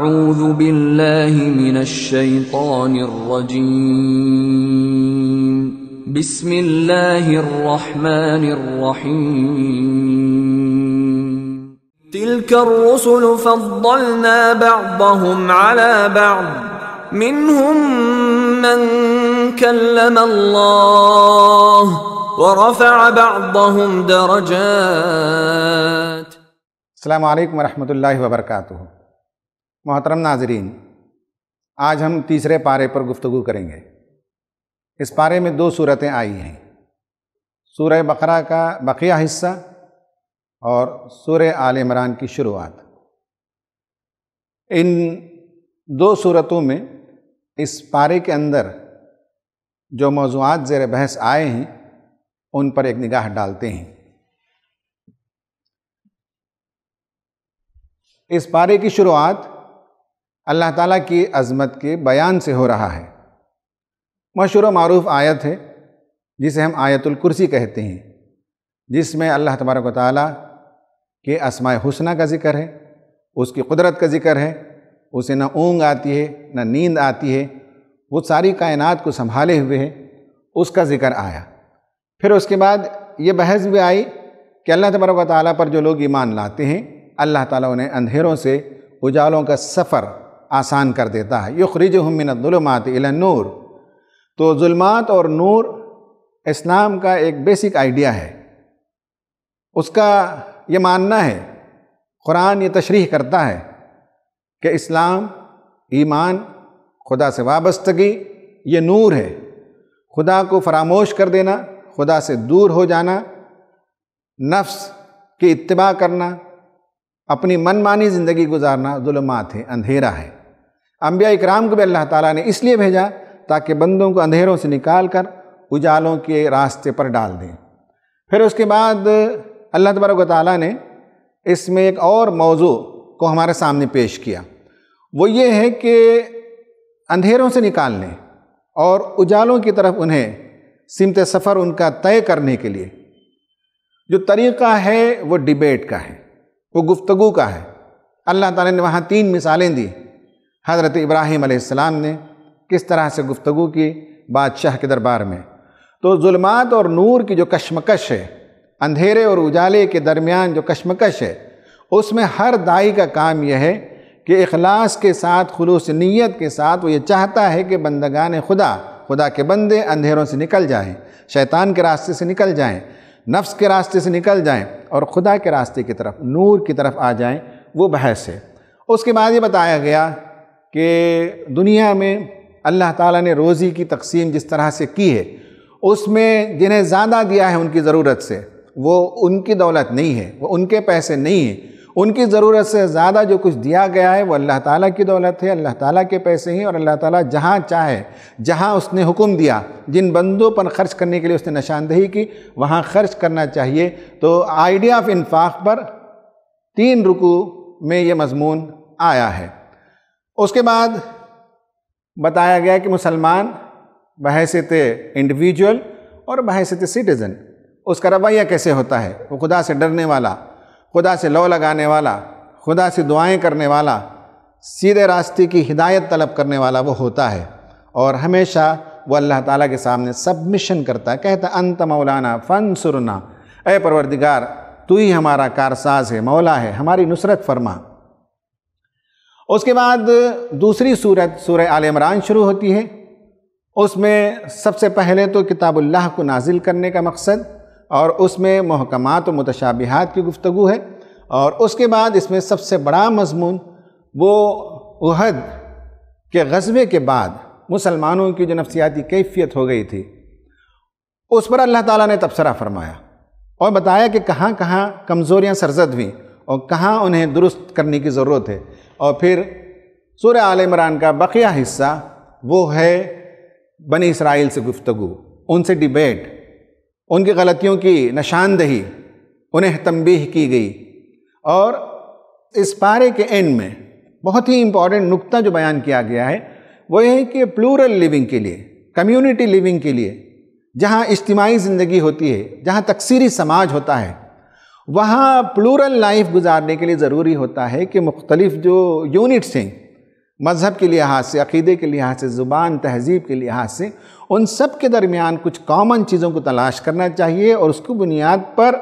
اعوذ باللہ من الشیطان الرجیم بسم اللہ الرحمن الرحیم تلک الرسل فضلنا بعضهم على بعض منهم من كلم اللہ ورفع بعضهم درجات۔ السلام علیکم ورحمۃ اللہ وبرکاتہ۔ محترم ناظرین، آج ہم تیسرے پارے پر گفتگو کریں گے۔ اس پارے میں 2 صورتیں آئی ہیں، سورہ بقرہ کا بقیہ حصہ اور سورہ آل عمران کی شروعات۔ ان 2 صورتوں میں اس پارے کے اندر جو موضوعات زیر بحث آئے ہیں ان پر ایک نگاہ ڈالتے ہیں۔ اس پارے کی شروعات اللہ تعالیٰ کی عظمت کے بیان سے ہو رہا ہے۔ مشہور و معروف آیت ہے جسے ہم آیت الکرسی کہتے ہیں، جس میں اللہ تبارک و تعالیٰ کے اسماء حسنہ کا ذکر ہے، اس کی قدرت کا ذکر ہے، اسے نہ اونگ آتی ہے نہ نیند آتی ہے، وہ ساری کائنات کو سنبھالے ہوئے ہے، اس کا ذکر آیا۔ پھر اس کے بعد یہ بحث بھی آئی کہ اللہ تبارک و تعالیٰ پر جو لوگ ایمان لاتے ہیں، اللہ تعالیٰ انہیں اندھیروں سے اجالوں کا سفر آسان کر دیتا ہے۔ یخرجہم من الظلمات الی النور۔ تو ظلمات اور نور اسلام کا ایک بیسک آئیڈیا ہے، اس کا یہ ماننا ہے، قرآن یہ تشریح کرتا ہے کہ اسلام، ایمان، خدا سے وابستگی یہ نور ہے۔ خدا کو فراموش کر دینا، خدا سے دور ہو جانا، نفس کی اتباع کرنا، اپنی من مانی زندگی گزارنا ظلمات ہے، اندھیرا ہے۔ انبیاء اکرام کو بھی اللہ تعالیٰ نے اس لیے بھیجا تاکہ بندوں کو اندھیروں سے نکال کر اجالوں کے راستے پر ڈال دیں۔ پھر اس کے بعد اللہ تبارک و تعالیٰ نے اس میں ایک اور موضوع کو ہمارے سامنے پیش کیا، وہ یہ ہے کہ اندھیروں سے نکالنے اور اجالوں کی طرف انہیں سمت سفر ان کا طے کرنے کے لیے جو طریقہ ہے وہ ڈیبیٹ کا ہے، وہ گفتگو کا ہے۔ اللہ تعالیٰ نے وہاں 3 مثالیں دی۔ حضرت ابراہیم علیہ السلام نے کس طرح سے گفتگو کی بادشاہ کے دربار میں۔ تو ظلمات اور نور کی جو کشمکش ہے، اندھیرے اور اجالے کے درمیان جو کشمکش ہے، اس میں ہر داعی کا کام یہ ہے کہ اخلاص کے ساتھ، خلوص نیت کے ساتھ وہ یہ چاہتا ہے کہ بندگان خدا کے بندے اندھیروں سے نکل جائیں، شیطان کے راستے سے نکل جائیں، نفس کے راستے سے نکل جائیں اور خدا کے راستے کی طرف، نور کی طرف آ جائیں۔ وہ بحث ہے۔ اس کے بعد یہ بتایا گیا کہ دنیا میں اللہ تعالیٰ نے روزی کی تقسیم جس طرح سے کی ہے، اس میں جنہیں زیادہ دیا ہے ان کی ضرورت سے، وہ ان کی دولت نہیں ہے، وہ ان کے پیسے نہیں ہیں، ان کی ضرورت سے زیادہ جو کچھ دیا گیا ہے وہ اللہ تعالیٰ کی دولت ہے، اللہ تعالیٰ کے پیسے ہیں، اور اللہ تعالیٰ جہاں چاہے، جہاں اس نے حکم دیا، جن بندوں پر خرچ کرنے کے لیے اس نے نشاندہی کی، وہاں خرچ کرنا چاہیے۔ تو آئیڈیا آف انفاق پر 3 رکوع میں یہ مضمون آیا ہے۔ اس کے بعد بتایا گیا کہ مسلمان بحیثیت انڈیویجول اور بحیثیت سٹیزن اس کا رویہ کیسے ہوتا ہے۔ وہ خدا سے ڈرنے والا، خدا سے لو لگانے والا، خدا سے دعائیں کرنے والا، سیدھے راستے کی ہدایت طلب کرنے والا وہ ہوتا ہے، اور ہمیشہ وہ اللہ تعالیٰ کے سامنے سبمیشن کرتا ہے، کہتا انت مولانا فانصرنا، اے پروردگار تو ہی ہمارا کارساز ہے، مولا ہے، ہماری نصرت فرما۔ اس کے بعد دوسری سورت سورہ آل عمران شروع ہوتی ہے۔ اس میں سب سے پہلے تو کتاب اللہ کو نازل کرنے کا مقصد اور اس میں محکمات و متشابہات کی گفتگو ہے، اور اس کے بعد اس میں سب سے بڑا مضمون وہ احد کے غزوے کے بعد مسلمانوں کی جو نفسیاتی کیفیت ہو گئی تھی، اس پر اللہ تعالیٰ نے تبصرہ فرمایا اور بتایا کہ کہاں کہاں کمزوریاں سرزد ہوئیں اور کہاں انہیں درست کرنے کی ضرورت ہے۔ اور پھر سورہ آل عمران کا بقیہ حصہ وہ ہے بنی اسرائیل سے گفتگو، ان سے ڈیبیٹ، ان کی غلطیوں کی نشاندہی، انہیں تنبیہ کی گئی۔ اور اس پارے کے اینڈ میں بہت ہی امپورٹنٹ نقطہ جو بیان کیا گیا ہے وہ یہ ہے کہ پلورل لیونگ کے لیے، کمیونٹی لیونگ کے لیے، جہاں اجتماعی زندگی ہوتی ہے، جہاں تکثیری سماج ہوتا ہے، وہاں پلورل لائف گزارنے کے لیے ضروری ہوتا ہے کہ مختلف جو یونٹس ہیں، مذہب کے لحاظ سے، عقیدے کے لحاظ سے، زبان تہذیب کے لحاظ سے، ان سب کے درمیان کچھ کامن چیزوں کو تلاش کرنا چاہیے اور اس کی بنیاد پر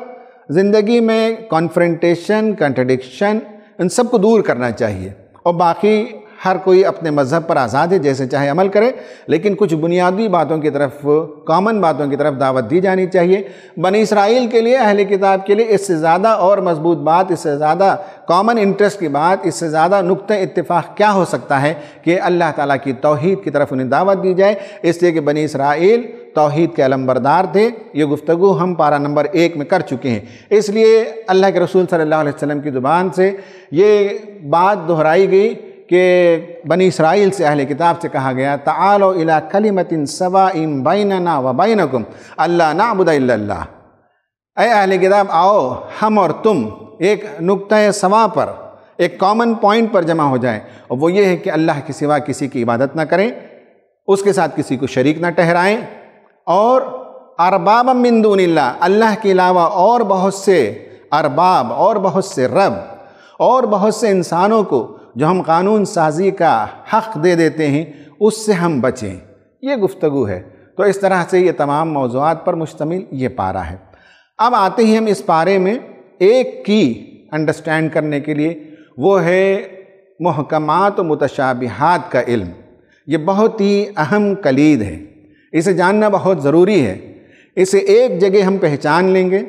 زندگی میں کانفرنٹیشن، کنٹرڈکشن، ان سب کو دور کرنا چاہیے، اور باقی ہر کوئی اپنے مذہب پر آزاد ہے، جیسے چاہے عمل کرے، لیکن کچھ بنیادی باتوں کی طرف، کامن باتوں کی طرف دعوت دی جانی چاہیے۔ بنی اسرائیل کے لیے، اہل کتاب کے لیے اس سے زیادہ اور مضبوط بات، اس سے زیادہ کامن انٹرسٹ کی بات، اس سے زیادہ نقطہ اتفاق کیا ہو سکتا ہے کہ اللہ تعالیٰ کی توحید کی طرف انہیں دعوت دی جائے، اس لیے کہ بنی اسرائیل توحید کے علمبردار تھے۔ یہ گفتگو ہم پارہ نمبر 1 میں کر چکے ہیں، اس لیے اللہ کے رسول صلی اللہ علیہ وسلم کی زبان سے یہ بات دہرائی گئی کہ بنی اسرائیل سے، اہل کتاب سے کہا گیا تعالوا الی کلمۃ سواء بیننا وبینکم الا نعبد الا اللہ، اے اہل کتاب آؤ ہم اور تم ایک نقطہ سوا پر، ایک کامن پوائنٹ پر جمع ہو جائیں، اور وہ یہ ہے کہ اللہ کے سوا کسی کی عبادت نہ کریں، اس کے ساتھ کسی کو شریک نہ ٹھہرائیں، اور اربابا من دون اللہ، اللہ کے علاوہ اور بہت سے ارباب اور بہت سے رب اور بہت سے انسانوں کو جو ہم قانون سازی کا حق دے دیتے ہیں، اس سے ہم بچیں۔ یہ گفتگو ہے۔ تو اس طرح سے یہ تمام موضوعات پر مشتمل یہ پارہ ہے۔ اب آتے ہیں ہم اس پارے میں ایک کی انڈرسٹینڈ کرنے کے لیے، وہ ہے محکمات و متشابہات کا علم۔ یہ بہت ہی اہم کلید ہے، اسے جاننا بہت ضروری ہے۔ اسے ایک جگہ ہم پہچان لیں گے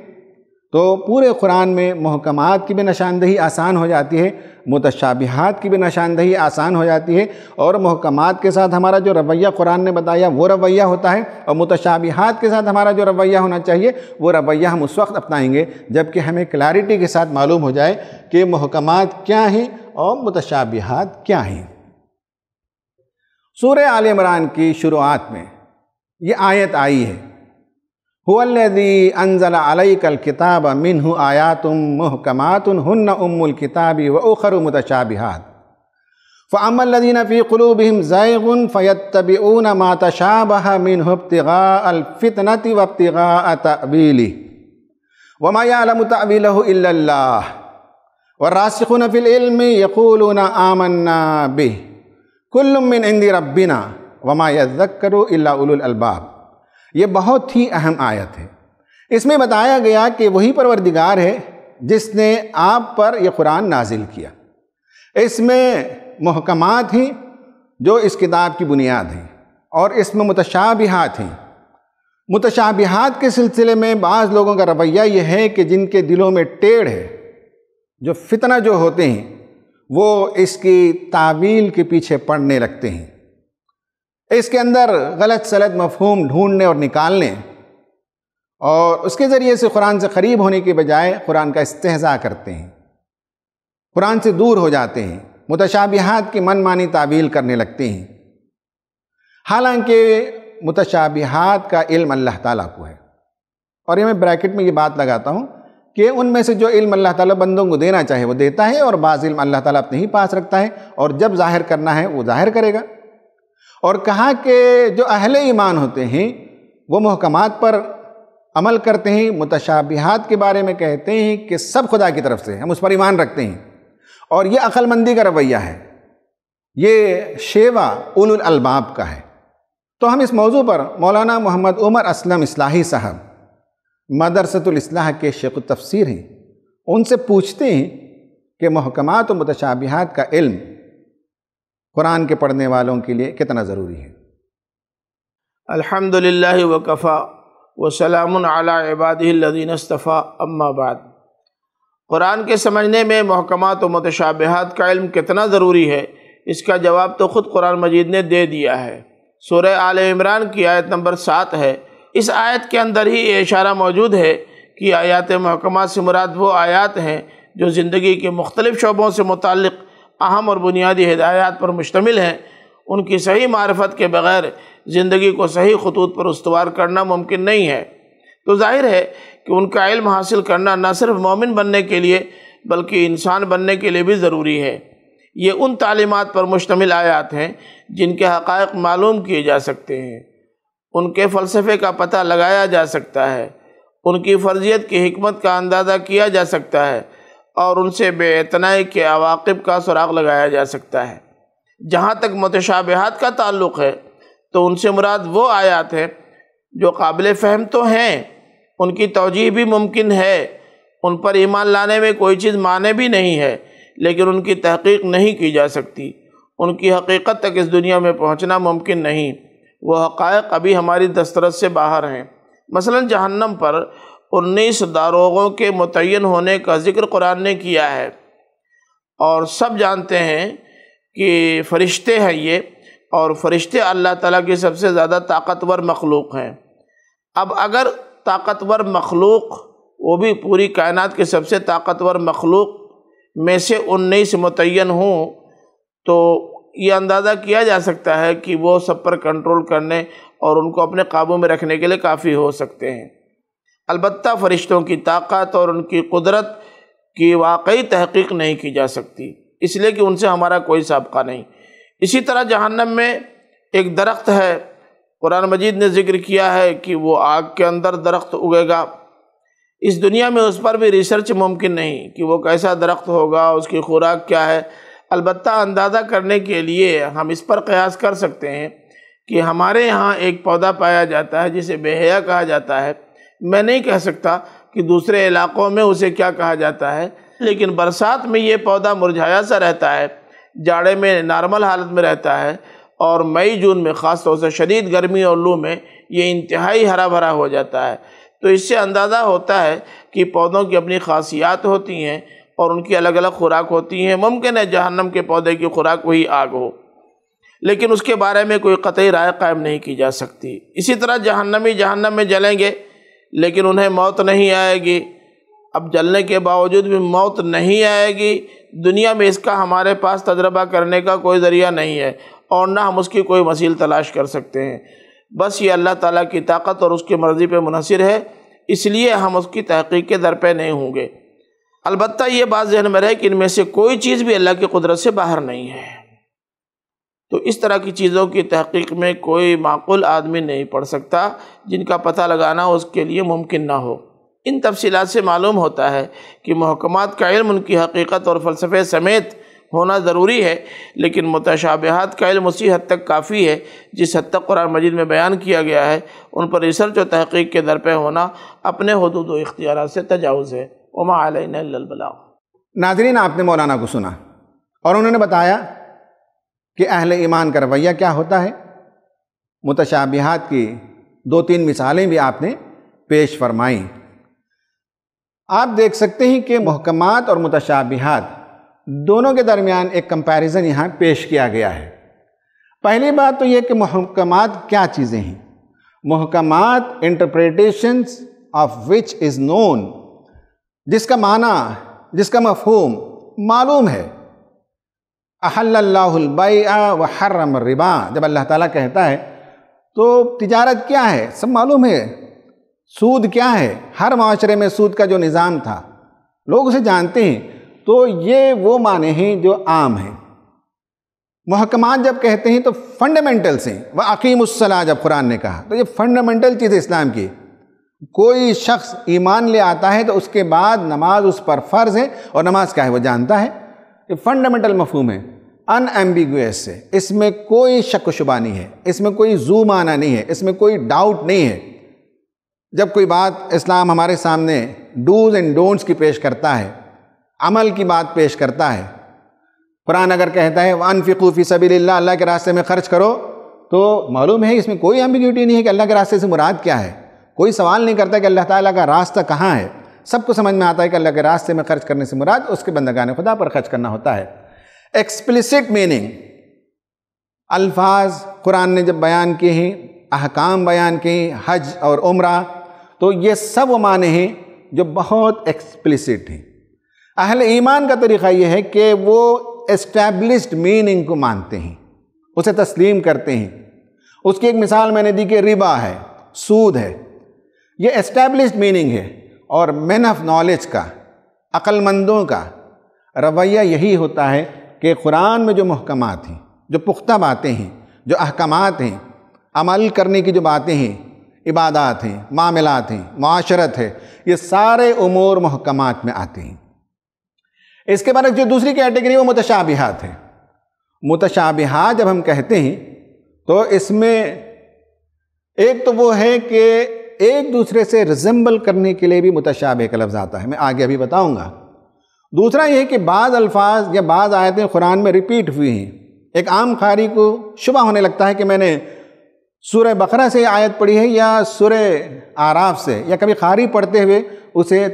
تو پورے قرآن میں محکمات کی بھی نشاندہی آسان ہو جاتی ہے، متشابہات کی بھی نشاندہی آسان ہو جاتی ہے، اور محکمات کے ساتھ ہمارا جو رویہ قرآن نے بتایا وہ رویہ ہوتا ہے، اور متشابہات کے ساتھ ہمارا جو رویہ ہونا چاہیے وہ رویہ ہم اس وقت اپنائیں گے جب کہ ہمیں کلیئرٹی کے ساتھ معلوم ہو جائے کہ محکمات کیا ہیں اور متشابہات کیا ہیں۔ سورہ آل عمران کی شروعات میں یہ آیت آئی ہے، هو الذي انزل عليك الكتاب منه آيات محكمات هن ام الكتاب واخر متشابهات فاما الذين في قلوبهم زيغ فيتبعون ما تشابه منه ابتغاء الفتنة وابتغاء تأويله وما يعلم تأويله الا الله والراسخون في العلم يقولون آمنا به كل من عند ربنا وما يذكر الا اولو الالباب۔ یہ بہت ہی اہم آیت ہے۔ اس میں بتایا گیا کہ وہی پروردگار ہے جس نے آپ پر یہ قرآن نازل کیا۔ اس میں محکمات ہیں جو اس کتاب کی بنیاد ہیں، اور اس میں متشابہات ہیں۔ متشابہات کے سلسلے میں بعض لوگوں کا رویہ یہ ہے کہ جن کے دلوں میں ٹیڑھ ہے، جو فتنہ جو ہوتے ہیں، وہ اس کی تعویل کے پیچھے پڑنے لگتے ہیں، اس کے اندر غلط سلط مفہوم ڈھونڈنے اور نکالنے، اور اس کے ذریعے سے قرآن سے قریب ہونے کے بجائے قرآن کا استہزاء کرتے ہیں، قرآن سے دور ہو جاتے ہیں، متشابہات کی من مانی تعویل کرنے لگتے ہیں، حالانکہ متشابہات کا علم اللہ تعالیٰ کو ہے۔ اور یہ میں بریکٹ میں یہ بات لگاتا ہوں کہ ان میں سے جو علم اللہ تعالیٰ بندوں کو دینا چاہے وہ دیتا ہے، اور بعض علم اللہ تعالیٰ اپنے ہی پاس رکھتا ہے، اور جب ظاہر کرنا ہے وہ ظاہر کرے گا۔ اور کہا کہ جو اہل ایمان ہوتے ہیں وہ محکمات پر عمل کرتے ہیں، متشابہات کے بارے میں کہتے ہیں کہ سب خدا کی طرف سے، ہم اس پر ایمان رکھتے ہیں، اور یہ عقل مندی کا رویہ ہے، یہ شیوا اولو الالباب کا ہے۔ تو ہم اس موضوع پر مولانا محمد عمر اسلم اصلاحی صاحب مدرسۃ الاصلاح کے شیخ التفسیر ہیں، ان سے پوچھتے ہیں کہ محکمات و متشابہات کا علم قرآن کے پڑھنے والوں کے لیے کتنا ضروری ہے۔ الحمدللہ وکفا وسلام علی عبادہ الذین اصطفیٰ، اما بعد۔ قرآن کے سمجھنے میں محکمات و متشابہات کا علم کتنا ضروری ہے، اس کا جواب تو خود قرآن مجید نے دے دیا ہے۔ سورہ آل عمران کی آیت نمبر 7 ہے۔ اس آیت کے اندر ہی یہ اشارہ موجود ہے کہ آیات محکمات سے مراد وہ آیات ہیں جو زندگی کے مختلف شعبوں سے متعلق اہم اور بنیادی ہدایات پر مشتمل ہیں۔ ان کی صحیح معرفت کے بغیر زندگی کو صحیح خطوط پر استوار کرنا ممکن نہیں ہے۔ تو ظاہر ہے کہ ان کا علم حاصل کرنا نہ صرف مومن بننے کے لیے بلکہ انسان بننے کے لیے بھی ضروری ہے۔ یہ ان تعلیمات پر مشتمل آیات ہیں جن کے حقائق معلوم کیے جا سکتے ہیں، ان کے فلسفے کا پتہ لگایا جا سکتا ہے، ان کی فرضیت کی حکمت کا اندازہ کیا جا سکتا ہے، اور ان سے بے اعتنائی کے عواقب کا سراغ لگایا جا سکتا ہے۔ جہاں تک متشابہات کا تعلق ہے تو ان سے مراد وہ آیات ہیں جو قابل فہم تو ہیں، ان کی توجیہ بھی ممکن ہے، ان پر ایمان لانے میں کوئی چیز مانے بھی نہیں ہے، لیکن ان کی تحقیق نہیں کی جا سکتی، ان کی حقیقت تک اس دنیا میں پہنچنا ممکن نہیں، وہ حقائق ابھی ہماری دسترس سے باہر ہیں۔ مثلا جہنم پر 19 داروغوں کے متعین ہونے کا ذکر قرآن نے کیا ہے، اور سب جانتے ہیں کہ فرشتے ہیں یہ، اور فرشتے اللہ تعالیٰ کی سب سے زیادہ طاقتور مخلوق ہیں۔ اب اگر طاقتور مخلوق، وہ بھی پوری کائنات کے سب سے طاقتور مخلوق میں سے 19 متعین ہوں، تو یہ اندازہ کیا جا سکتا ہے کہ وہ سب پر کنٹرول کرنے اور ان کو اپنے قابو میں رکھنے کے لیے کافی ہو سکتے ہیں۔ البتہ فرشتوں کی طاقت اور ان کی قدرت کی واقعی تحقیق نہیں کی جا سکتی، اس لیے کہ ان سے ہمارا کوئی سابقہ نہیں۔ اسی طرح جہنم میں ایک درخت ہے، قرآن مجید نے ذکر کیا ہے کہ وہ آگ کے اندر درخت اگے گا۔ اس دنیا میں اس پر بھی ریسرچ ممکن نہیں کہ وہ کیسا درخت ہوگا، اس کی خوراک کیا ہے۔ البتہ اندازہ کرنے کے لیے ہم اس پر قیاس کر سکتے ہیں کہ ہمارے یہاں ایک پودا پایا جاتا ہے جسے بے حیا کہا جاتا ہے، میں نہیں کہہ سکتا کہ دوسرے علاقوں میں اسے کیا کہا جاتا ہے، لیکن برسات میں یہ پودا مرجھایا سا رہتا ہے، جاڑے میں نارمل حالت میں رہتا ہے، اور مئی جون میں خاص طور سے شدید گرمی اور لو میں یہ انتہائی ہرا بھرا ہو جاتا ہے۔ تو اس سے اندازہ ہوتا ہے کہ پودوں کی اپنی خاصیات ہوتی ہیں اور ان کی الگ الگ خوراک ہوتی ہیں۔ ممکن ہے جہنم کے پودے کی خوراک وہی آگ ہو، لیکن اس کے بارے میں کوئی قطعی رائے قائم نہیں کی جا سکتی۔ اسی طرح جہنمی جہنم میں جلیں گے لیکن انہیں موت نہیں آئے گی۔ اب جلنے کے باوجود بھی موت نہیں آئے گی، دنیا میں اس کا ہمارے پاس تجربہ کرنے کا کوئی ذریعہ نہیں ہے، اور نہ ہم اس کی کوئی وسیل تلاش کر سکتے ہیں۔ بس یہ اللہ تعالیٰ کی طاقت اور اس کی مرضی پہ منحصر ہے، اس لیے ہم اس کی تحقیق کے در پہ نہیں ہوں گے۔ البتہ یہ بات ذہن میں رہے کہ ان میں سے کوئی چیز بھی اللہ کی قدرت سے باہر نہیں ہے۔ تو اس طرح کی چیزوں کی تحقیق میں کوئی معقول آدمی نہیں پڑ سکتا جن کا پتہ لگانا اس کے لیے ممکن نہ ہو۔ ان تفصیلات سے معلوم ہوتا ہے کہ محکمات کا علم ان کی حقیقت اور فلسفے سمیت ہونا ضروری ہے، لیکن متشابہات کا علم اسی حد تک کافی ہے جس حد تک قرآن مجید میں بیان کیا گیا ہے۔ ان پر ریسرچ و تحقیق کے در پہ ہونا اپنے حدود و اختیارات سے تجاوز ہے۔ وما علینا الا البلاغ۔ ناظرین، آپ نے مولانا کو سنا اور انہوں نے بتایا کہ اہل ایمان کا رویہ کیا ہوتا ہے۔ متشابہات کی 2-3 مثالیں بھی آپ نے پیش فرمائیں۔ آپ دیکھ سکتے ہیں کہ محکمات اور متشابہات دونوں کے درمیان ایک کمپیریزن یہاں پیش کیا گیا ہے۔ پہلی بات تو یہ کہ محکمات کیا چیزیں ہیں۔ محکمات انٹرپریٹیشنز آف وچ از نون، جس کا معنی، جس کا مفہوم معلوم ہے۔ احل اللہ البیع وحرم الربا، جب اللہ تعالیٰ کہتا ہے تو تجارت کیا ہے سب معلوم ہے، سود کیا ہے، ہر معاشرے میں سود کا جو نظام تھا لوگ اسے جانتے ہیں، تو یہ وہ معنی ہیں جو عام ہیں۔ محکمات جب کہتے ہیں تو فنڈامنٹلز ہیں۔ وَأَقِیمُوا الصَّلَاةَ جب قرآن نے کہا تو یہ فنڈامنٹل چیز ہے اسلام کی۔ کوئی شخص ایمان لے آتا ہے تو اس کے بعد نماز اس پر فرض ہے، اور نماز کیا ہے وہ جانتا ہے۔ یہ فنڈامنٹل مفہوم ہے، ان ایمبیگوئس ہے، اس میں کوئی شک و شبہ نہیں ہے، اس میں کوئی زو معنی نہیں ہے، اس میں کوئی ڈاؤٹ نہیں ہے۔ جب کوئی بات اسلام ہمارے سامنے ڈوز اینڈ ڈونٹس کی پیش کرتا ہے، عمل کی بات پیش کرتا ہے، قرآن اگر کہتا ہے وَأَنفِقُوا فِي سَبِيلِ اللَّهِ، اللہ کے راستے میں خرچ کرو، تو معلوم ہے اس میں کوئی ایمبیگوٹی نہیں ہے کہ اللہ کے راستے سے مراد کیا ہے۔ کوئی سوال نہیں کرتا کہ اللہ تعالیٰ کا راستہ کہاں ہے، سب کو سمجھ میں آتا ہے کہ اللہ کے راستے میں خرچ کرنے سے مراد اس کے بندگان خدا پر خرچ کرنا ہوتا ہے۔ ایکسپلیسٹ میننگ، الفاظ قرآن نے جب بیان کیے ہیں، احکام بیان کیے ہیں، حج اور عمرہ، تو یہ سب وہ معنی ہیں جو بہت ایکسپلیسٹ ہیں۔ اہل ایمان کا طریقہ یہ ہے کہ وہ اسٹیبلشڈ میننگ کو مانتے ہیں، اسے تسلیم کرتے ہیں۔ اس کی ایک مثال میں نے دی کہ ربا ہے، سود ہے، یہ اسٹیبلشڈ میننگ ہے، اور مین آف نالج کا، عقل مندوں کا رویہ یہی ہوتا ہے کہ قرآن میں جو محکمات ہیں، جو پختہ باتیں ہیں، جو احکامات ہیں، عمل کرنے کی جو باتیں ہیں، عبادات ہیں، معاملات ہیں، معاشرت ہے، یہ سارے امور محکمات میں آتے ہیں۔ اس کے بعد جو دوسری کیٹیگری وہ متشابہات ہے۔ متشابہات جب ہم کہتے ہیں تو اس میں ایک تو وہ ہے کہ ایک دوسرے سے ریزمبل کرنے کے لیے بھی متشابہ کا لفظ آتا ہے، میں آگے ابھی بتاؤں گا۔ دوسرا یہ کہ بعض الفاظ یا بعض آیتیں قرآن میں ریپیٹ ہوئی ہیں۔ ایک عام قاری کو شبہ ہونے لگتا ہے کہ میں نے سورہ بقرہ سے آیت پڑھی ہے یا سورہ اعراف سے، یا کبھی قاری پڑھتے ہوئے اسے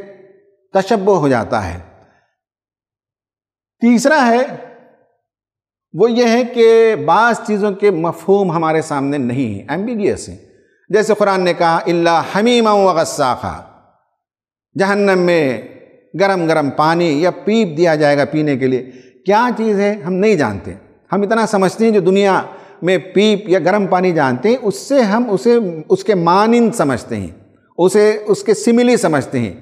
تشبہ ہو جاتا ہے۔ تیسرا ہے وہ یہ ہے کہ بعض چیزوں کے مفہوم ہمارے سامنے نہیں ہیں، ایمبیگیس ہیں۔ جیسے قرآن نے کہا الا حمیما وغساقا، جہنم میں گرم گرم پانی یا پیپ دیا جائے گا پینے کے لیے۔ کیا چیز ہے ہم نہیں جانتے، ہم اتنا سمجھتے ہیں جو دنیا میں پیپ یا گرم پانی جانتے ہیں اس سے ہم اسے اس کے مانند سمجھتے ہیں، اسے اس کے سملی سمجھتے ہیں،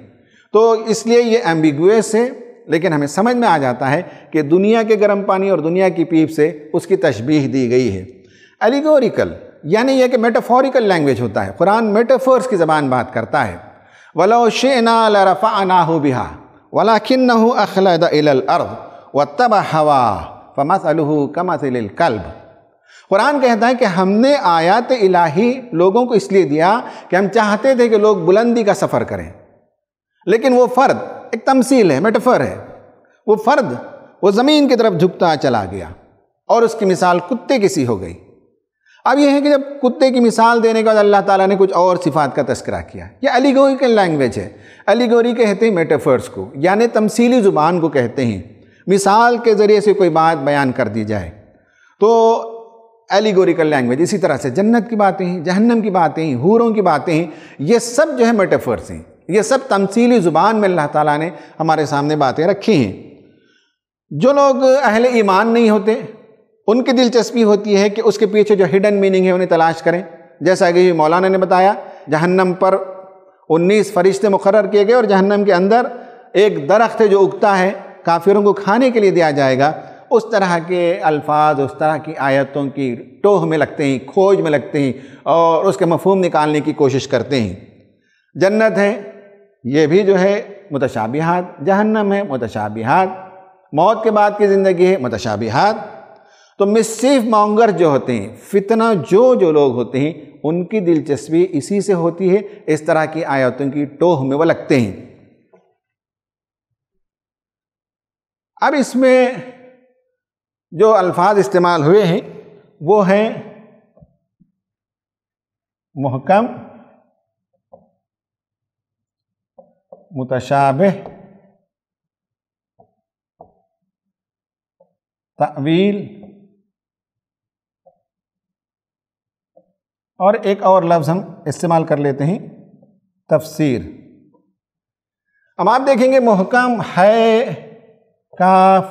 تو اس لیے یہ ایمبیگوئس ہے۔ لیکن ہمیں سمجھ میں آ جاتا ہے کہ دنیا کے گرم پانی اور دنیا کی پیپ سے اس کی تشبیہ دی گئی ہے۔ ایلیگوریکل یعنی یہ کہ میٹافوریکل لینگویج ہوتا ہے، قرآن میٹافورس کی زبان بات کرتا ہے۔ وَلَوْ شِئْنَا لَرَفَعْنَاهُ بِهَا وَلَكِنَّهُ أَخْلَدَ إِلَى الْأَرْضِ وَاتَّبَعَ هَوَاهُ فَمَثَلُهُ كَمَثَلِ الْكَلْبِ۔ قرآن کہتا ہے کہ ہم نے آیات الہی لوگوں کو اس لیے دیا کہ ہم چاہتے تھے کہ لوگ بلندی کا سفر کریں، لیکن وہ فرد ایک تمثیل ہے، میٹافور ہے، وہ فرد وہ زمین کی طرف جھکتا چلا گیا اور اس کی مثال کتے کی سی ہو گئی۔ اب یہ ہے کہ جب کتے کی مثال دینے کے بعد اللہ تعالیٰ نے کچھ اور صفات کا تذکرہ کیا، یہ ایلیگوریکل لینگویج ہے۔ ایلیگوری کہتے ہیں میٹافورس کو، یعنی تمثیلی زبان کو کہتے ہیں، مثال کے ذریعے سے کوئی بات بیان کر دی جائے تو ایلیگوریکل لینگویج۔ اسی طرح سے جنت کی باتیں ہیں، جہنم کی باتیں ہیں، حوروں کی باتیں ہیں، یہ سب جو ہے میٹافورس ہیں، یہ سب تمثیلی زبان میں اللہ تعالیٰ نے ہمارے سامنے باتیں رکھی ہیں۔ جو لوگ اہل ایمان نہیں ہوتے ان کی دلچسپی ہوتی ہے کہ اس کے پیچھے جو ہڈن میننگ ہے انہیں تلاش کریں، جیسا کہ مولانا نے بتایا جہنم پر 19 فرشتے مقرر کیے گئے اور جہنم کے اندر ایک درخت ہے جو اگتا ہے، کافروں کو کھانے کے لیے دیا جائے گا۔ اس طرح کے الفاظ، اس طرح کی آیتوں کی ٹوہ میں لگتے ہیں، کھوج میں لگتے ہیں اور اس کے مفہوم نکالنے کی کوشش کرتے ہیں۔ جنت ہے یہ بھی جو ہے متشابہات، جہنم ہے متشابہات، موت کے بعد کی زندگی ہے متشابہات۔ تو مسچیف مانگر جو ہوتے ہیں، فتنہ جو لوگ ہوتے ہیں، ان کی دلچسپی اسی سے ہوتی ہے، اس طرح کی آیاتوں کی ٹوہ میں وہ لگتے ہیں۔ اب اس میں جو الفاظ استعمال ہوئے ہیں وہ ہیں محکم، متشابہ، تأویل اور ایک اور لفظ ہم استعمال کر لیتے ہیں تفسیر۔ اب آپ دیکھیں گے محکم ہے، کاف،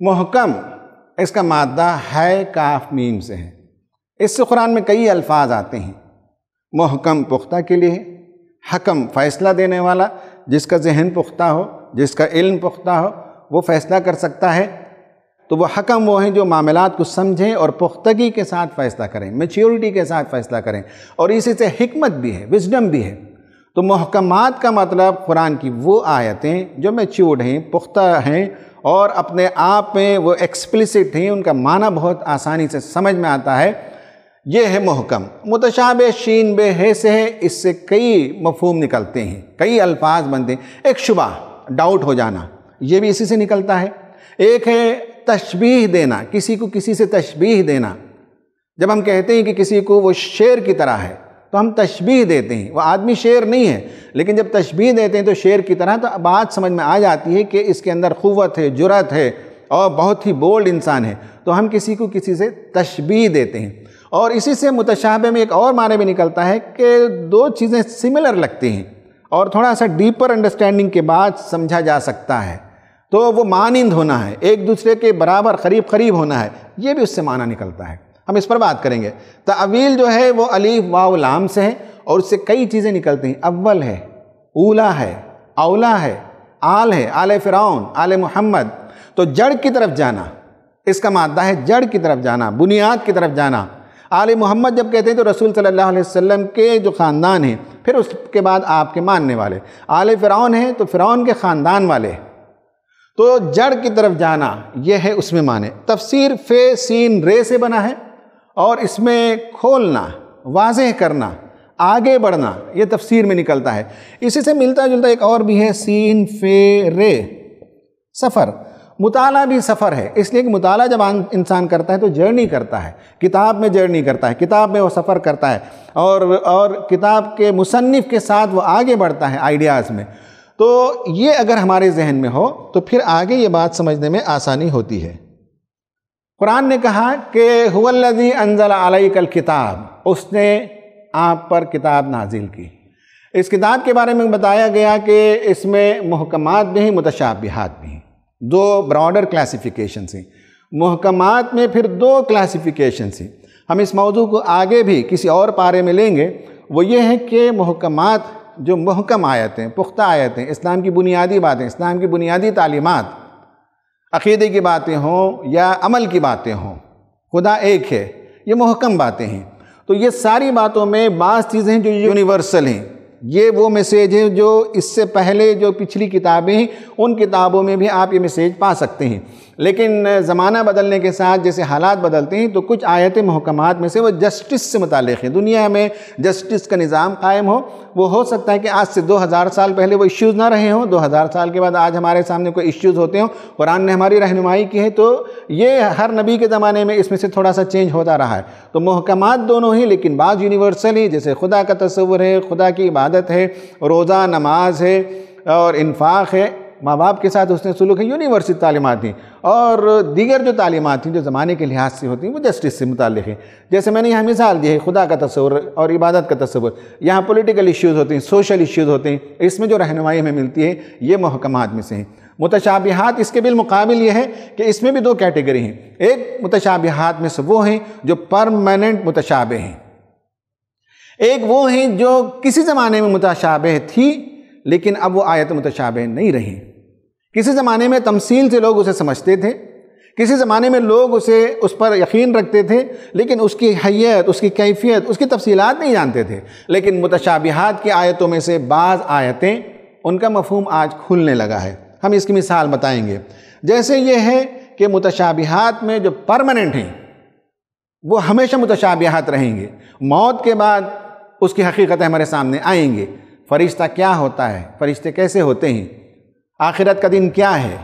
محکم اس کا مادہ ہے کاف میم سے ہے۔ اس سے قرآن میں کئی الفاظ آتے ہیں۔ محکم پختہ کے لیے، حکم فیصلہ دینے والا، جس کا ذہن پختہ ہو، جس کا علم پختہ ہو وہ فیصلہ کر سکتا ہے، تو وہ حکم وہ ہیں جو معاملات کو سمجھیں اور پختگی کے ساتھ فیصلہ کریں، میچیورٹی کے ساتھ فیصلہ کریں، اور اسی سے حکمت بھی ہے، وزڈم بھی ہے۔ تو محکمات کا مطلب قرآن کی وہ آیتیں جو میچیورڈ ہیں، پختہ ہیں اور اپنے آپ میں وہ ایکسپلیسٹ ہیں، ان کا معنی بہت آسانی سے سمجھ میں آتا ہے، یہ ہے محکم۔ متشابہ شین بے ہے سے ہے، اس سے کئی مفہوم نکلتے ہیں، کئی الفاظ بنتے ہیں۔ ایک شبہ، ڈاؤٹ ہو جانا، یہ بھی اسی سے نکلتا ہے۔ ایک ہے تشبیہ دینا، کسی کو کسی سے تشبیہ دینا۔ جب ہم کہتے ہیں کہ کسی کو وہ شیر کی طرح ہے تو ہم تشبیہ دیتے ہیں، وہ آدمی شیر نہیں ہے، لیکن جب تشبیہ دیتے ہیں تو شیر کی طرح، تو بات سمجھ میں آ جاتی ہے کہ اس کے اندر قوت ہے، جرأت ہے اور بہت ہی بولڈ انسان ہے، تو ہم کسی کو کسی سے تشبیہ دیتے ہیں۔ اور اسی سے متشابہ میں ایک اور معنی بھی نکلتا ہے کہ دو چیزیں سملر لگتی ہیں اور تھوڑا سا ڈیپر انڈرسٹینڈنگ کے بعد سمجھا جا سکتا ہے، تو وہ مانند ہونا ہے، ایک دوسرے کے برابر قریب ہونا ہے، یہ بھی اس سے معنی نکلتا ہے۔ ہم اس پر بات کریں گے۔ تأویل جو ہے وہ الف واو لام سے ہے اور اس سے کئی چیزیں نکلتی ہیں۔ اول ہے، اولا ہے، اولا ہے، آل ہے، آل فرعون، آل محمد۔ تو جڑ کی طرف جانا، اس کا مادہ ہے جڑ کی طرف جانا، بنیاد کی طرف جانا۔ آل محمد جب کہتے ہیں تو رسول صلی اللہ علیہ وسلم کے جو خاندان ہیں، پھر اس کے بعد آپ کے ماننے والے۔ آل فرعون ہیں تو فرعون کے خاندان والے۔ تو جڑ کی طرف جانا یہ ہے اس میں معنی۔ تفسیر فے سین رے سے بنا ہے، اور اس میں کھولنا، واضح کرنا، آگے بڑھنا، یہ تفسیر میں نکلتا ہے۔ اسی سے ملتا جلتا ایک اور بھی ہے، سین فے رے، سفر۔ مطالعہ بھی سفر ہے، اس لیے کہ مطالعہ جب انسان کرتا ہے تو جرنی کرتا ہے، کتاب میں جرنی کرتا ہے، کتاب میں وہ سفر کرتا ہے، اور کتاب کے مصنف کے ساتھ وہ آگے بڑھتا ہے آئیڈیاز میں۔ تو یہ اگر ہمارے ذہن میں ہو تو پھر آگے یہ بات سمجھنے میں آسانی ہوتی ہے۔ قرآن نے کہا کہ هو الذی انزل علیک الکتاب، اس نے آپ پر کتاب نازل کی۔ اس کتاب کے بارے میں بتایا گیا کہ اس میں محکمات بھی ہیں، متشابہات بھی ہیں، دو براڈر کلاسیفیکیشنز ہیں۔ محکمات میں پھر دو کلاسیفیکیشنز ہیں۔ ہم اس موضوع کو آگے بھی کسی اور پارے میں لیں گے۔ وہ یہ ہے کہ محکمات، جو محکم آیتیں، پختہ آیتیں، اسلام کی بنیادی باتیں، اسلام کی بنیادی تعلیمات، عقیدے کی باتیں ہوں یا عمل کی باتیں ہوں، خدا ایک ہے، یہ محکم باتیں ہیں۔ تو یہ ساری باتوں میں بعض چیزیں جو یونیورسل ہیں، یہ وہ میسیج ہے جو اس سے پہلے جو پچھلی کتابیں ہیں ان کتابوں میں بھی آپ یہ میسیج پا سکتے ہیں۔ لیکن زمانہ بدلنے کے ساتھ جیسے حالات بدلتے ہیں تو کچھ آیتیں محکمات میں سے وہ جسٹس سے متعلق ہیں۔ دنیا میں جسٹس کا نظام قائم ہو سکتا ہے کہ آج سے 2000 سال پہلے وہ ایشوز نہ رہے ہوں، 2000 سال کے بعد آج ہمارے سامنے کوئی ایشوز ہوتے ہوں، قرآن نے ہماری رہنمائی کی ہے، تو یہ ہر نبی کے زمانے میں اس میں سے تھوڑا سا چینج ہوتا رہا ہے۔ تو محکمات دونوں ہی، لیکن بعض یونیورسل ہی، جیسے خدا کا تصور ہے، خدا کی عبادت ہے، روزہ، نماز ہے، اور انفاق ہے، ماں باپ کے ساتھ حسن سلوک ہے، یونیورسل تعلیمات ہیں۔ اور دیگر جو تعلیمات ہیں جو زمانے کے لحاظ سے ہوتی ہیں وہ جسٹس سے متعلق ہیں۔ جیسے میں نے یہاں مثال دی ہے، خدا کا تصور اور عبادت کا تصور، یہاں پولیٹیکل ایشوز ہوتے ہیں، سوشل ایشوز ہوتے ہیں، اس میں جو رہنمائی ہمیں ملتی ہے یہ محکمات میں سے ہیں۔ متشابہات اس کے بالمقابل یہ ہے کہ اس میں بھی دو کیٹیگری ہیں۔ ایک متشابہات میں سے وہ ہیں جو پرماننٹ متشابہ ہیں، ایک وہ ہیں جو کسی زمانے میں متشابہ تھی لیکن اب وہ آیت متشابہ نہیں رہی۔ کسی زمانے میں تمثیل سے لوگ اسے سمجھتے تھے، کسی زمانے میں لوگ اس پر یقین رکھتے تھے، لیکن اس کی حیت، اس کی کیفیت، اس کی تفصیلات نہیں جانتے تھے۔ لیکن متشابہات کی آیتوں میں سے بعض آیتیں، ان کا مفہوم آج کھلنے لگا ہے۔ ہم اس کی مثال بتائیں گے۔ جیسے یہ ہے کہ متشابہات میں جو پرماننٹ ہیں وہ ہمیشہ متشابہات رہیں گے، موت کے بعد اس کی حقیقتیں ہمارے سامنے آئیں گے۔ فرشتہ کیا ہوتا ہے، فرشتے کیسے ہوتے ہیں، آخرت کا دن کیا ہے،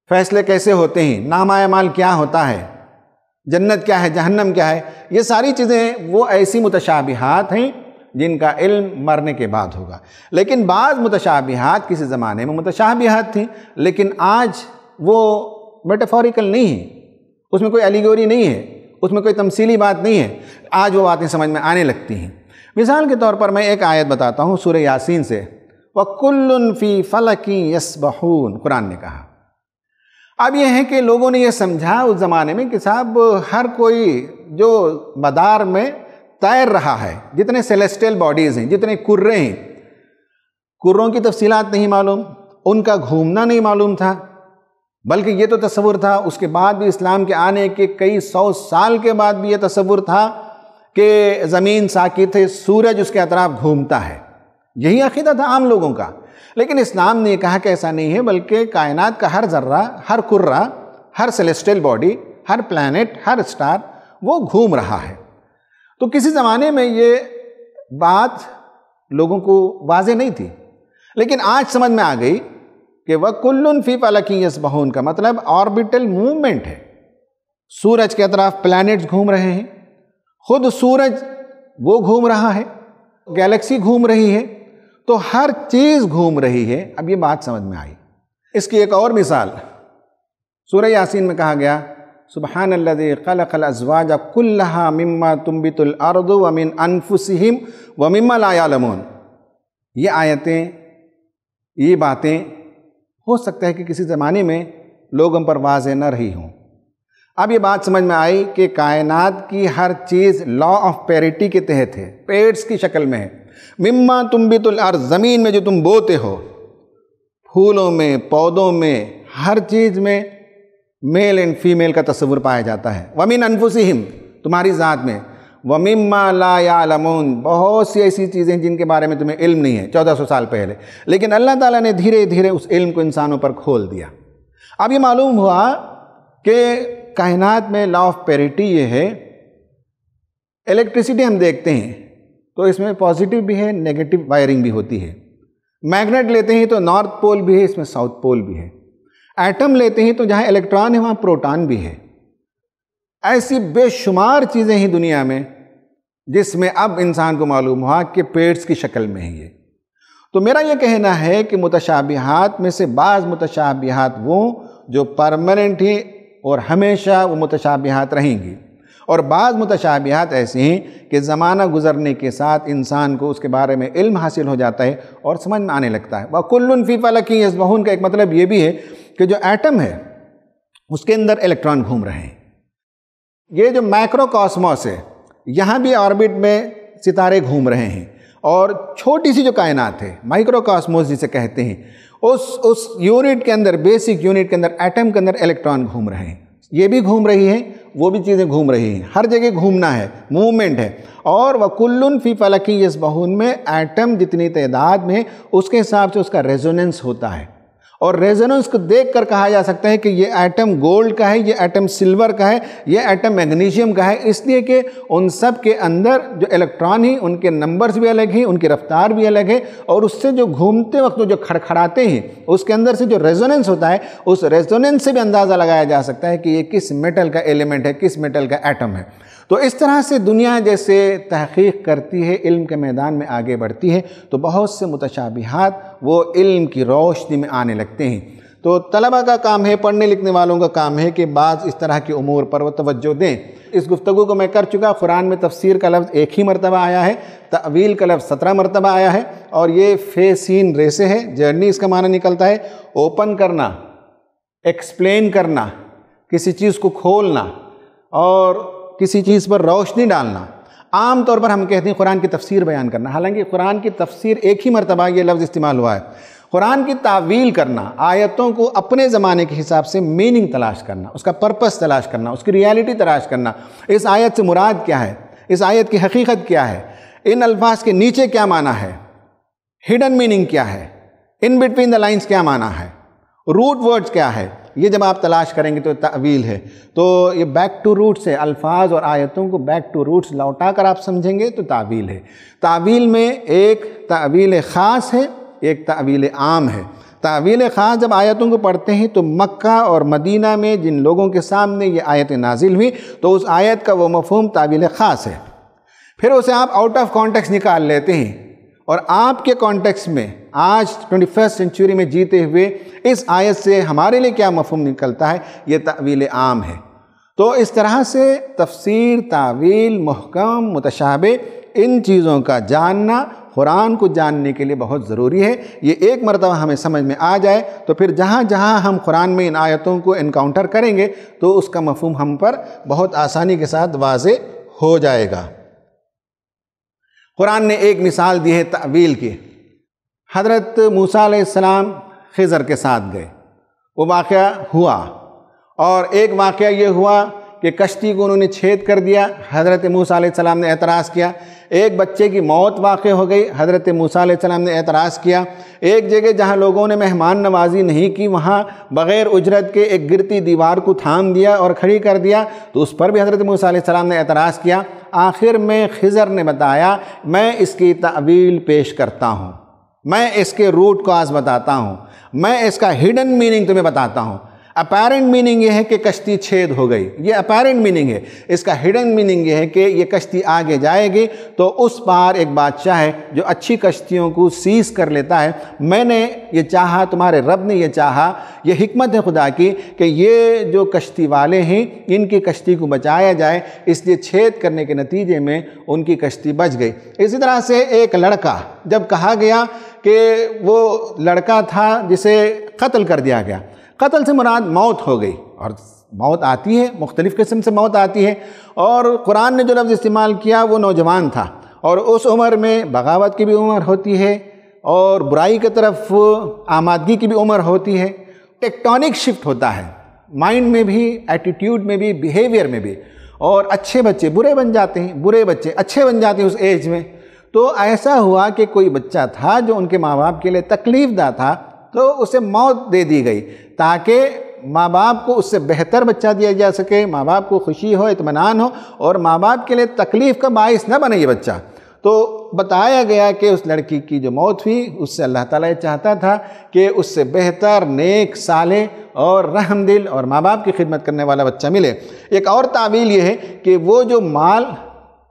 فیصلے کیسے ہوتے ہیں، نامہ اعمال کیا ہوتا ہے، جنت کیا ہے، جہنم کیا ہے، یہ ساری چیزیں وہ ایسی متشابہات ہیں جن کا علم مرنے کے بعد ہوگا۔ لیکن بعض متشابہات کسی زمانے میں متشابہات تھیں، لیکن آج وہ میٹافوریکل نہیں ہیں، اس میں کوئی ایلیگوری نہیں ہے، اس میں کوئی تمثیلی بات نہیں ہے، آج وہ باتیں سمجھ میں آنے لگتی ہیں۔ مثال کے طور پر میں ایک آیت بتاتا ہوں سورہ یاسین سے، وَكُلٌّ فِي فَلَكٍ يَسْبَحُونَ، قرآن نے کہا۔ اب یہ ہے کہ لوگوں نے یہ سمجھا اس زمانے میں کہ صاحب ہر کوئی جو مدار میں تیر رہا ہے، جتنے سیلیسٹیل باڈیز ہیں، جتنے کرے ہیں، کروں کی تفصیلات نہیں معلوم، ان کا گھومنا نہیں معلوم تھا، بلکہ یہ تو تصور تھا، اس کے بعد بھی اسلام کے آنے کے کئی 100 سال کے بعد بھی یہ تصور تھا کہ زمین ساکت ہے، سورج اس کے اطراف گھومتا ہے، یہی عقیدہ تھا عام لوگوں کا۔ لیکن اسلام نے کہا کہ ایسا نہیں ہے، بلکہ کائنات کا ہر ذرہ، ہر کرہ، ہر سیلیسٹیل باڈی، ہر پلانٹ، ہر اسٹار وہ گھوم رہا ہے۔ تو کسی زمانے میں یہ بات لوگوں کو واضح نہیں تھی، لیکن آج سمجھ میں آ گئی کہ وَكُلٌّ فِي فَلَكٍ يَسْبَحُونَ کا مطلب آربیٹل موومنٹ ہے۔ سورج کے اطراف پلانٹس گھوم رہے ہیں، خود سورج وہ گھوم رہا ہے، گیلیکسی گھوم رہی ہے، تو ہر چیز گھوم رہی ہے۔ اب یہ بات سمجھ میں آئی۔ اس کی ایک اور مثال سورہ یاسین میں کہا گیا، سبحان الذی خلق الازواج کلھا مما تنبت الارض ومن انفسہم ومما لا یعلمون۔ یہ آیتیں، یہ باتیں ہو سکتا ہے کہ کسی زمانے میں لوگوں پر واضح نہ رہی ہوں۔ اب یہ بات سمجھ میں آئی کہ کائنات کی ہر چیز لا آف پیریٹی کے تحت ہے، پیڑس کی شکل میں ہے۔ مما تنبت الارض، زمین میں جو تم بوتے ہو، پھولوں میں، پودوں میں، ہر چیز میں میل اینڈ فیمیل کا تصور پایا جاتا ہے۔ وَمِنْ أَنفُسِهِمْ، تمہاری ذات میں، وَمِمَّا لَا يَعْلَمُونَ، بہت سی ایسی چیزیں جن کے بارے میں تمہیں علم نہیں ہے 1400 سال پہلے، لیکن اللہ تعالیٰ نے دھیرے دھیرے اس علم کو انسانوں پر کھول دیا۔ اب یہ معلوم ہوا کہ کائنات میں لا آف پیریٹی یہ ہے، الیکٹریسٹی ہم دیکھتے ہیں تو اس میں پازیٹیو بھی ہے، نیگیٹو وائرنگ بھی ہوتی ہے۔ میگنیٹ لیتے ہیں تو نارتھ پول بھی ہے، اس میں ساؤتھ پول بھی ہے۔ ایٹم لیتے ہیں تو جہاں الیکٹران ہے وہاں پروٹان بھی ہے۔ ایسی بے شمار چیزیں ہیں دنیا میں جس میں اب انسان کو معلوم ہوا کہ پیڑس کی شکل میں ہے یہ۔ تو میرا یہ کہنا ہے کہ متشابہات میں سے بعض متشابہات وہ جو پرماننٹ ہیں اور ہمیشہ وہ متشابہات رہیں گی، اور بعض متشابہات ایسے ہیں کہ زمانہ گزرنے کے ساتھ انسان کو اس کے بارے میں علم حاصل ہو جاتا ہے اور سمجھ میں آنے لگتا ہے۔ وَكُلٌّ فِي فَلَكٍ يَسْبَحُونَ کا ایک مطلب یہ بھی ہے کہ جو ایٹم ہے اس کے اندر الیکٹران گھوم رہے ہیں۔ یہ جو مائکرو کاسموس ہے یہاں بھی آربٹ میں ستارے گھوم رہے ہیں، اور چھوٹی سی جو کائنات ہے مائکرو کاسموس جسے کہتے ہیں اس یونٹ کے اندر، بیسک یونٹ کے اندر، ایٹم کے اندر الیکٹران گھوم رہے ہیں۔ یہ بھی گھوم رہی ہیں، وہ بھی چیزیں گھوم رہی ہیں، ہر جگہ گھومنا ہے، موومنٹ ہے۔ اور وَكُلٌّ فِي فَلَكٍ يَسْبَحُونَ میں ایٹم جتنی تعداد میں اس کے حساب سے اس کا ریزوننس ہوتا ہے، اور ریزوننس کو دیکھ کر کہا جا سکتا ہے کہ یہ ایٹم گولڈ کا ہے، یہ ایٹم سلور کا ہے، یہ ایٹم میگنیشیم کا ہے، اس لیے کہ ان سب کے اندر جو الیکٹران ہیں ان کے نمبرز بھی الگ ہیں، ان کی رفتار بھی الگ ہے، اور اس سے جو گھومتے وقت جو کھڑکھڑاتے ہیں اس کے اندر سے جو ریزوننس ہوتا ہے اس ریزوننس سے بھی اندازہ لگایا جا سکتا ہے کہ یہ کس میٹل کا ایلیمنٹ ہے، کس میٹل کا ایٹم ہے۔ تو اس طرح سے دنیا جیسے تحقیق کرتی ہے، علم کے میدان میں آگے بڑھتی ہے، تو بہت سے متشابہات وہ علم کی روشنی میں آنے لگتے ہیں۔ تو طلبہ کا کام ہے، پڑھنے لکھنے والوں کا کام ہے کہ بعض اس طرح کے امور پر وہ توجہ دیں۔ اس گفتگو کو میں کر چکا، قرآن میں تفسیر کا لفظ ایک ہی مرتبہ آیا ہے، تأویل کا لفظ 17 مرتبہ آیا ہے، اور یہ فے سین رے سے ہے، جرنی اس کا معنی نکلتا ہے اوپن کرنا، ایکسپلین کرنا، کسی چیز کو کھولنا اور کسی چیز پر روشنی ڈالنا۔ عام طور پر ہم کہتے ہیں قرآن کی تفسیر بیان کرنا، حالانکہ قرآن کی تفسیر ایک ہی مرتبہ یہ لفظ استعمال ہوا ہے۔ قرآن کی تعویل کرنا، آیتوں کو اپنے زمانے کے حساب سے میننگ تلاش کرنا، اس کا پرپس تلاش کرنا، اس کی ریالٹی تلاش کرنا، اس آیت سے مراد کیا ہے، اس آیت کی حقیقت کیا ہے، ان الفاظ کے نیچے کیا معنی ہے، ہڈن میننگ کیا ہے، ان بٹوین دا لائنز کیا معنی ہے، روٹ ورڈز کیا ہے، یہ جب آپ تلاش کریں گے تو تعویل ہے۔ تو یہ بیک ٹو روٹس ہے، الفاظ اور آیتوں کو بیک ٹو روٹس لوٹا کر آپ سمجھیں گے تو تعویل ہے۔ تعویل میں ایک تعویل خاص ہے، ایک تعویل عام ہے۔ تعویل خاص جب آیتوں کو پڑھتے ہیں تو مکہ اور مدینہ میں جن لوگوں کے سامنے یہ آیت نازل ہوئی تو اس آیت کا وہ مفہوم تعویل خاص ہے، پھر اسے آپ آؤٹ آف کانٹیکسٹ نکال لیتے ہیں، اور آپ کے کانٹیکسٹ میں آج 21 سینچری میں جیتے ہوئے اس آیت سے ہمارے لیے کیا مفہوم نکلتا ہے، یہ تعویل عام ہے۔ تو اس طرح سے تفسیر، تعویل، محکم، متشابہ، ان چیزوں کا جاننا قرآن کو جاننے کے لیے بہت ضروری ہے۔ یہ ایک مرتبہ ہمیں سمجھ میں آ جائے تو پھر جہاں جہاں ہم قرآن میں ان آیتوں کو انکاؤنٹر کریں گے تو اس کا مفہوم ہم پر بہت آسانی کے ساتھ واضح ہو جائے گا۔ قرآن نے ایک مثال دی ہے تعویل کی۔ حضرت موسیٰ علیہ السلام خضر کے ساتھ گئے، وہ واقعہ ہوا، اور ایک واقعہ یہ ہوا کہ کشتی کو انہوں نے چھید کر دیا، حضرت موسیٰ علیہ السلام نے اعتراض کیا۔ ایک بچے کی موت واقع ہو گئی، حضرت موسیٰ علیہ السلام نے اعتراض کیا۔ ایک جگہ جہاں لوگوں نے مہمان نوازی نہیں کی وہاں بغیر اجرت کے ایک گرتی دیوار کو تھام دیا اور کھڑی کر دیا، تو اس پر بھی حضرت موسیٰ علیہ السلام نے اعتراض کیا۔ آخر میں خضر نے بتایا میں اس کی تعویل پیش کرتا ہوں، میں اس کے روٹ کاز بتاتا ہوں، میں اس کا ہڈن میننگ تمہیں بتاتا ہوں۔ اپیرنٹ میننگ یہ ہے کہ کشتی چھید ہو گئی، یہ اپیرنٹ میننگ ہے۔ اس کا ہڈن میننگ یہ ہے کہ یہ کشتی آگے جائے گی تو اس پار ایک بادشاہ ہے جو اچھی کشتیوں کو سیز کر لیتا ہے۔ میں نے یہ چاہا، تمہارے رب نے یہ چاہا، یہ حکمت ہے خدا کی کہ یہ جو کشتی والے ہیں ان کی کشتی کو بچایا جائے، اس لیے چھید کرنے کے نتیجے میں ان کی کشتی بچ گئی۔ اسی طرح سے ایک لڑکا، جب کہا گیا کہ وہ لڑکا تھا جسے قتل کر دیا گیا، قتل سے مراد موت ہو گئی، اور موت آتی ہے، مختلف قسم سے موت آتی ہے، اور قرآن نے جو لفظ استعمال کیا وہ نوجوان تھا، اور اس عمر میں بغاوت کی بھی عمر ہوتی ہے، اور برائی کی طرف آمادگی کی بھی عمر ہوتی ہے، ٹیکٹونک شفٹ ہوتا ہے مائنڈ میں بھی، ایٹیٹیوڈ میں بھی، بیہیویئر میں بھی، اور اچھے بچے برے بن جاتے ہیں، برے بچے اچھے بن جاتے ہیں اس ایج میں۔ تو ایسا ہوا کہ کوئی بچہ تھا جو ان کے ماں باپ کے لیے تکلیف دہ تھا، تو اسے موت دے دی گئی تاکہ ماں باپ کو اس سے بہتر بچہ دیا جا سکے، ماں باپ کو خوشی ہو، اطمینان ہو، اور ماں باپ کے لیے تکلیف کا باعث نہ بنے یہ بچہ۔ تو بتایا گیا کہ اس لڑکی کی جو موت ہوئی اس سے اللہ تعالیٰ یہ چاہتا تھا کہ اس سے بہتر، نیک، صالح اور رحم دل اور ماں باپ کی خدمت کرنے والا بچہ ملے۔ ایک اور تعویل یہ ہے کہ وہ جو مال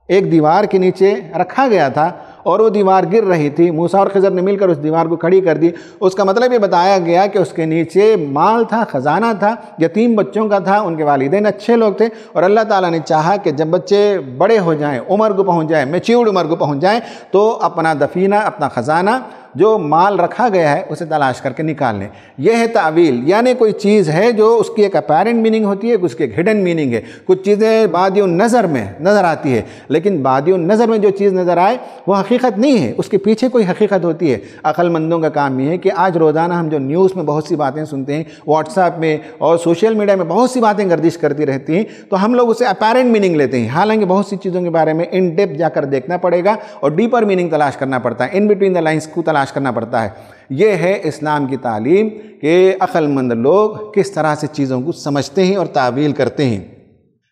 ایک دیوار کے نیچے رکھا گیا تھا اور وہ دیوار گر رہی تھی، موسیٰ اور خضر نے مل کر اس دیوار کو کھڑی کر دی، اس کا مطلب یہ بتایا گیا کہ اس کے نیچے مال تھا، خزانہ تھا، یتیم بچوں کا تھا، ان کے والدین اچھے لوگ تھے، اور اللہ تعالیٰ نے چاہا کہ جب بچے بڑے ہو جائیں، عمر کو پہنچ جائیں، میچیورڈ عمر کو پہنچ جائیں، تو اپنا دفینہ، اپنا خزانہ جو مال رکھا گیا ہے اسے تلاش کر کے نکال لیں۔ یہ ہے تعویل، یعنی کوئی چیز ہے جو اس کی ایک اپیرنٹ میننگ ہوتی ہے، اس کی ایک ہڈن میننگ ہے، کچھ چیزیں بادی النظر میں نظر آتی ہے، لیکن بادی النظر میں جو چیز نظر آئے وہ حقیقت نہیں ہے، اس کے پیچھے کوئی حقیقت ہوتی ہے۔ عقل مندوں کا کام یہ ہے کہ آج روزانہ ہم جو نیوز میں بہت سی باتیں سنتے ہیں، واٹس ایپ میں اور سوشل میڈیا میں بہت سی باتیں گردش کرتی رہتی ہیں، تو ہم لوگ اسے اپیرنٹ میننگ لیتے ہیں، حالانکہ بہت سی چیزوں کے بارے میں ان ڈیپتھ جا کر دیکھنا پڑے گا اور ڈیپر میننگ تلاش کرنا پڑتا ہے، ان بٹوین دا لائنز کو تلاش کرنا پڑتا ہے۔ یہ ہے اسلام کی تعلیم کہ عقل مند لوگ کس طرح سے چیزوں کو سمجھتے ہیں اور تعویل کرتے ہیں۔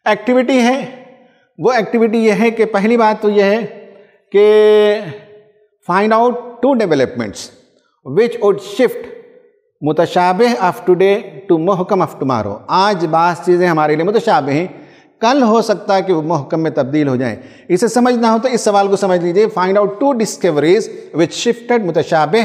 ایکٹیویٹی ہے، وہ ایکٹیویٹی یہ ہے کہ پہلی بات تو یہ ہے کہ find out 2 developments which would shift متشابہ آف ٹوڈے ٹو محکم آف ٹمارو۔ آج بعض چیزیں ہمارے لیے متشابہ ہیں، کل ہو سکتا ہے کہ وہ محکم میں تبدیل ہو جائیں۔ اسے سمجھنا ہو تو اس سوال کو سمجھ لیجئے، find out 2 discoveries which shifted متشابہ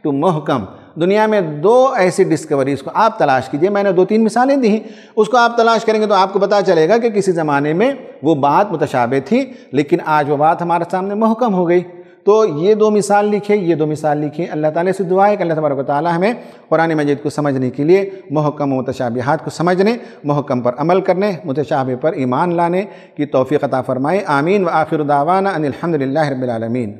ٹو محکم۔ دنیا میں 2 ایسی ڈسکوریز کو آپ تلاش کیجئے، میں نے 2-3 مثالیں دی ہیں، اس کو آپ تلاش کریں گے تو آپ کو پتہ چلے گا کہ کسی زمانے میں وہ بات متشابہ تھی لیکن آج وہ بات ہمارے سامنے محکم ہو گئی۔ تو یہ 2 مثال لکھیں، یہ 2 مثال لکھیں۔ اللہ تعالیٰ سے دعا ہے کہ اللہ تبارک و تعالیٰ ہمیں قرآن مجید کو سمجھنے کے لیے محکم و متشابہات کو سمجھنے، محکم پر عمل کرنے، متشابہ پر ایمان لانے کی توفیق عطا فرمائے۔ آمین۔ وآخر دعوانا ان الحمد للہ رب العالمین۔